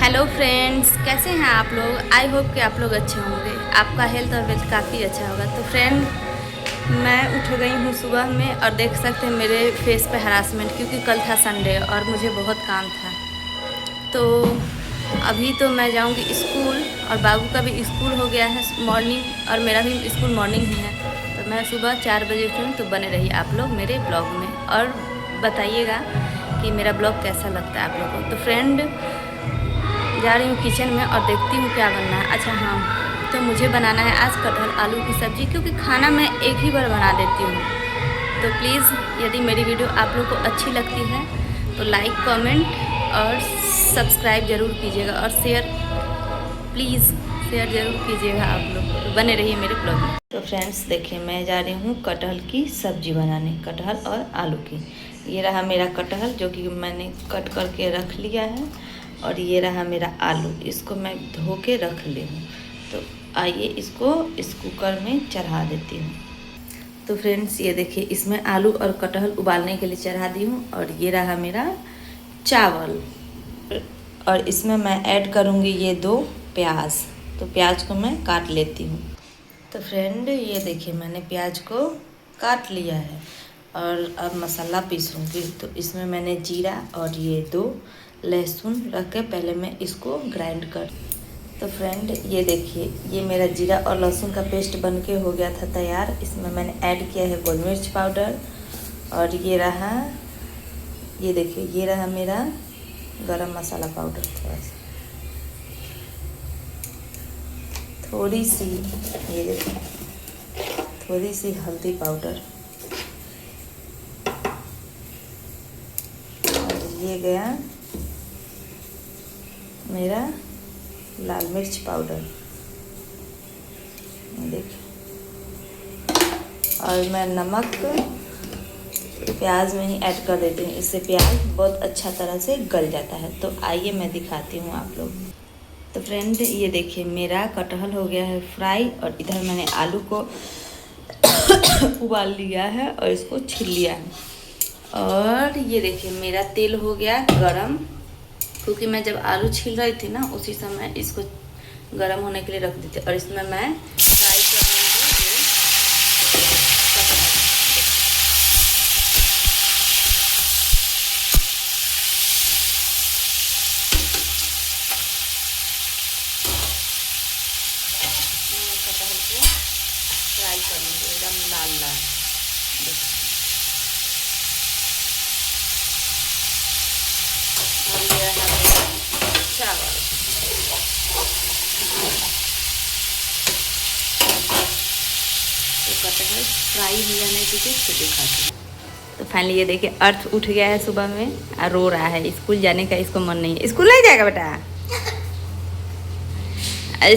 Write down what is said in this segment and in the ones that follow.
Hello friends, कैसे हैं आप लोग। आई होप कि आप लोग अच्छे होंगे, आपका हेल्थ और वेल्थ काफ़ी अच्छा होगा। तो फ्रेंड, मैं उठ गई हूँ सुबह में और देख सकते हैं मेरे फेस पे हरासमेंट, क्योंकि कल था संडे और मुझे बहुत काम था। तो अभी तो मैं जाऊँगी स्कूल और बाबू का भी स्कूल हो गया है मॉर्निंग, और मेरा भी स्कूल मॉर्निंग ही है। तो मैं सुबह 4 बजे उठी हूँ। तो बने रहिए आप लोग मेरे ब्लॉग में और बताइएगा कि मेरा ब्लॉग कैसा लगता है आप लोगों को। तो फ्रेंड, जा रही हूँ किचन में और देखती हूँ क्या बनना है। अच्छा हाँ, तो मुझे बनाना है आज कटहल आलू की सब्ज़ी, क्योंकि खाना मैं एक ही बार बना देती हूँ। तो प्लीज़, यदि मेरी वीडियो आप लोग को अच्छी लगती है तो लाइक, कमेंट और सब्सक्राइब ज़रूर कीजिएगा, और शेयर, प्लीज़ शेयर ज़रूर कीजिएगा आप लोग। तो बने रहिए मेरे ब्लॉग में। तो फ्रेंड्स देखिए, मैं जा रही हूँ कटहल की सब्ज़ी बनाने, कटहल और आलू की। ये रहा मेरा कटहल जो कि मैंने कट करके रख लिया है, और ये रहा मेरा आलू, इसको मैं धो के रख ली हूँ। तो आइए इसको इस कुकर में चढ़ा देती हूँ। तो फ्रेंड्स ये देखिए, इसमें आलू और कटहल उबालने के लिए चढ़ा दी हूँ, और ये रहा मेरा चावल, और इसमें मैं ऐड करूँगी ये 2 प्याज। तो प्याज को मैं काट लेती हूँ। तो फ्रेंड ये देखिए, मैंने प्याज को काट लिया है और अब मसाला पीसूँगी। तो इसमें मैंने जीरा और ये 2 लहसुन रख के पहले मैं इसको ग्राइंड कर। तो फ्रेंड ये देखिए, ये मेरा जीरा और लहसुन का पेस्ट बनके हो गया था तैयार। इसमें मैंने ऐड किया है गोल मिर्च पाउडर, और ये रहा, ये देखिए, ये रहा मेरा गरम मसाला पाउडर, थोड़ा सा, थोड़ी सी, ये देखिए, थोड़ी सी हल्दी पाउडर, और ये गया मेरा लाल मिर्च पाउडर, देखिए। और मैं नमक प्याज में ही ऐड कर देती हूँ, इससे प्याज बहुत अच्छा तरह से गल जाता है। तो आइए मैं दिखाती हूँ आप लोग। तो फ्रेंड ये देखिए, मेरा कटहल हो गया है फ्राई, और इधर मैंने आलू को उबाल लिया है और इसको छील लिया है। और ये देखिए, मेरा तेल हो गया गरम, क्योंकि मैं जब आलू छील रही थी ना, उसी समय इसको गरम होने के लिए रख दी थी। और इसमें मैं फ्राई कर लूँगी ये कटहल। मैं कटहल को फ्राई कर लूँगी एकदम लाल लाल, देखिए। और ये रहा मेरा चावल। तो कटहल फ्राई हो जाने दीजिए, फिर दिखाती हूँ। तो फाइनली ये देखिए, अर्थ उठ गया है सुबह में और रो रहा है, स्कूल जाने का इसको मन नहीं है। स्कूल नहीं जाएगा बेटा,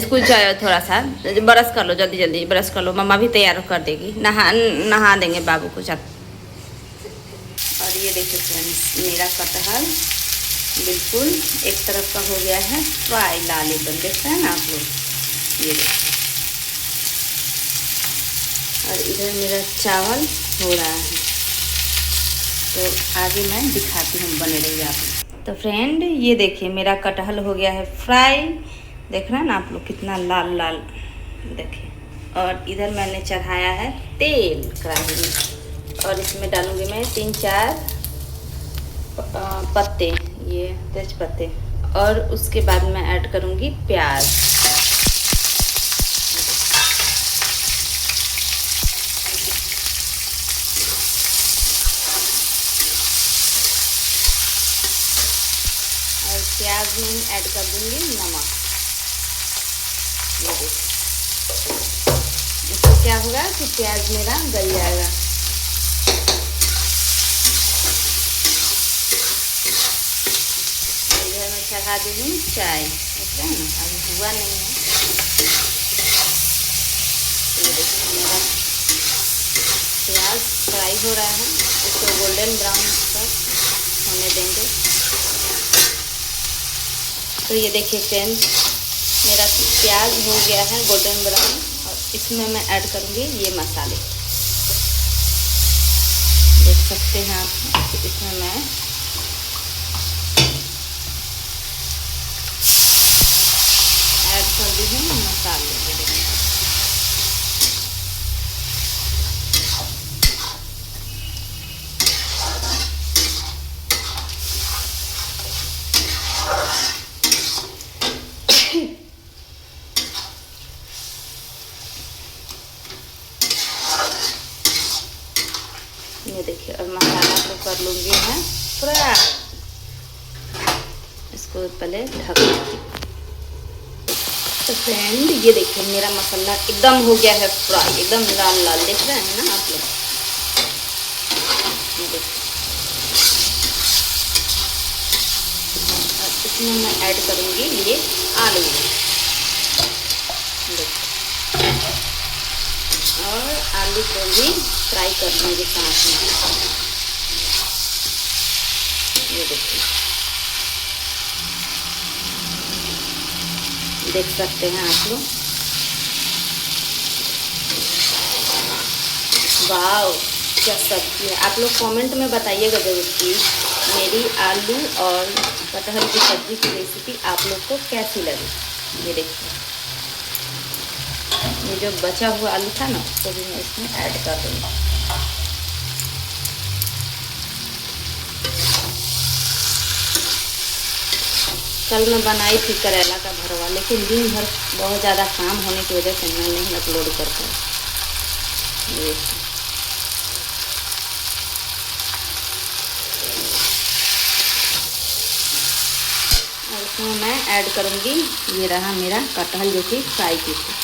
स्कूल जाओ, थोड़ा सा ब्रश कर लो, जल्दी जल्दी ब्रश कर लो, मम्मा भी तैयार कर देगी, नहा देंगे बाबू को। चल। और ये देखिए फ्रेंड्स, मेरा कटहल बिल्कुल एक तरफ का हो गया है फ्राई, लाल एकदम, देखते हैं ना आप लोग, ये देखिए। और इधर मेरा चावल हो रहा है, तो आगे मैं दिखाती हूँ, बने रहिए आप। तो फ्रेंड ये देखिए, मेरा कटहल हो गया है फ्राई, देख रहे हैं ना आप लोग कितना लाल लाल, देखिए। और इधर मैंने चढ़ाया है तेल कढ़ाई में, और इसमें डालूंगी मैं 3-4 पत्ते, ये तेज पत्ते, और उसके बाद मैं ऐड करूंगी प्याज। और प्याज में ही ऐड कर दूंगी नमक। ये देखिए, इससे क्या होगा कि प्याज मेरा गल जाएगा। इधर मैं चढ़ा दी हूँ चाय, देख रहे हैं ना, अभी हुआ नहीं है। तो ये देखिए, मेरा प्याज फ्राई हो रहा है, इसको गोल्डन ब्राउन तक होने देंगे। तो ये देखिए फ्रेंड्स, मेरा प्याज हो गया है गोल्डन ब्राउन, और इसमें मैं ऐड करूँगी ये मसाले, देख सकते हैं आप। इसमें मैं मसाले देखिए। ये देखिए, और मसाला को कर लूँगी मैं पूरा, इसको पहले ढक लूँगी। तो फ्रेंड ये देखिए मेरा मसाला एकदम हो गया है फ्राई, एकदम लाल लाल देख रहे हैं ना आप लोग। ये देखिए, इसमें मैं ऐड करूँगी ये आलू और आलू को भी फ्राई कर लूँगी साथ में। ये देखिए, देख सकते हैं आप लोग। वाह क्या सब्जी है। आप लोग कमेंट में बताइएगा जरूर कि मेरी आलू और कटहल की सब्जी की रेसिपी आप लोग को कैसी लगी। ये देखिए, ये जो बचा हुआ आलू था ना उसको भी मैं इसमें ऐड कर दूँगी। कल मैं बनाई थी करेला का भरवा, लेकिन दिन भर बहुत ज़्यादा काम होने की वजह से मैं नहीं अपलोड कर पाई। और इसमें मैं ऐड करूँगी, ये रहा मेरा कटहल जो कि फ्राई की थी।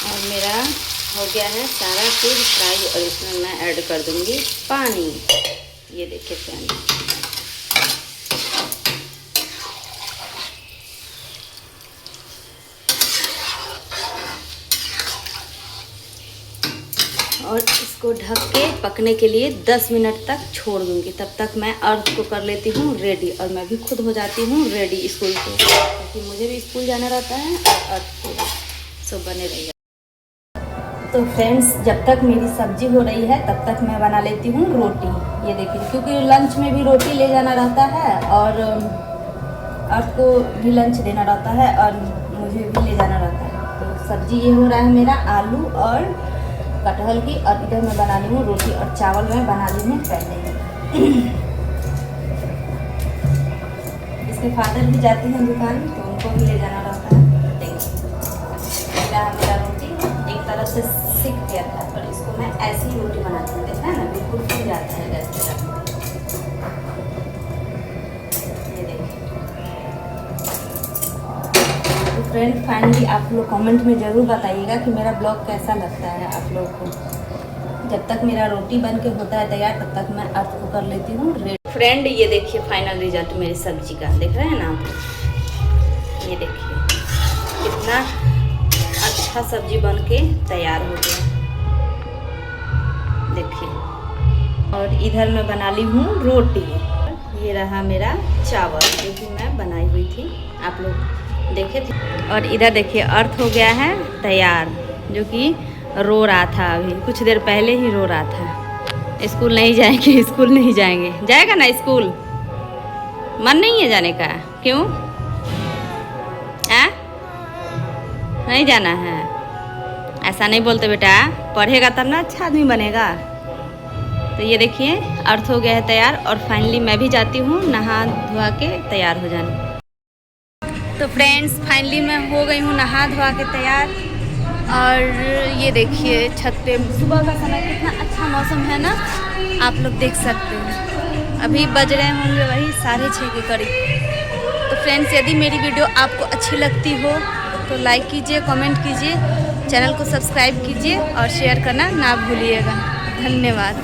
और मेरा हो गया है सारा चीज़ फ्राई, और इसमें मैं ऐड कर दूंगी पानी। ये देखिए फ्रेंड, और इसको ढक के पकने के लिए 10 मिनट तक छोड़ दूंगी। तब तक मैं अर्थ को कर लेती हूँ रेडी, और मैं भी खुद हो जाती हूँ रेडी स्कूल को, क्योंकि मुझे भी स्कूल जाना रहता है और अर्थ को सब बने रहिए। तो फ्रेंड्स, जब तक मेरी सब्जी हो रही है तब तक मैं बना लेती हूँ रोटी। ये देखिए, क्योंकि लंच में भी रोटी ले जाना रहता है और अर्थ को भी लंच देना रहता है और मुझे भी ले जाना रहता है। तो सब्जी ये हो रहा है मेरा आलू और कटहल की, और इधर मैं बना ली हूँ रोटी, और चावल मैं बना ली हूँ पहले ही। इसके फादर भी जाते हैं दुकान, तो उनको भी ले जाना रहता है। मेरा रोटी एक तरफ से सिक गया था, पर इसको मैं ऐसी ही रोटी बनाती हूँ। देखा है ना, बिल्कुल फूल जाता है गैस पे। ये देखिए। तो फ्रेंड फाइनली आप लोग कमेंट में ज़रूर बताइएगा कि मेरा ब्लॉग कैसा लगता है आप लोग को। जब तक मेरा रोटी बन के होता है तैयार, तब तक मैं अर्थ को कर लेती हूँ रेडी। फ्रेंड ये देखिए फाइनल रिजल्ट मेरी सब्जी का, देख रहे हैं ना आप। ये देखिए कितना अच्छा सब्जी बन के तैयार हो गया, देखिए। और इधर मैं बना ली हूँ रोटी। ये रहा मेरा चावल जो कि मैं बनाई हुई थी, आप लोग देखे थे। और इधर देखिए अर्थ हो गया है तैयार, जो कि रो रहा था अभी कुछ देर पहले ही रो रहा था। स्कूल नहीं जाएंगे, स्कूल नहीं जाएंगे। जाएगा ना स्कूल? मन नहीं है जाने का? क्यों? नहीं जाना है? ऐसा नहीं बोलते बेटा, पढ़ेगा तब ना अच्छा आदमी बनेगा। तो ये देखिए अर्थ हो गया है तैयार, और फाइनली मैं भी जाती हूँ नहा धोआ के तैयार हो जाने। तो फ्रेंड्स फाइनली मैं हो गई हूँ नहा धोआ के तैयार, और ये देखिए छत पे सुबह का समय कितना अच्छा मौसम है ना, आप लोग देख सकते हैं। अभी बज रहे होंगे वही 6:30 के करीब। तो फ्रेंड्स यदि मेरी वीडियो आपको अच्छी लगती हो तो लाइक कीजिए, कमेंट कीजिए, चैनल को सब्सक्राइब कीजिए और शेयर करना ना भूलिएगा। धन्यवाद।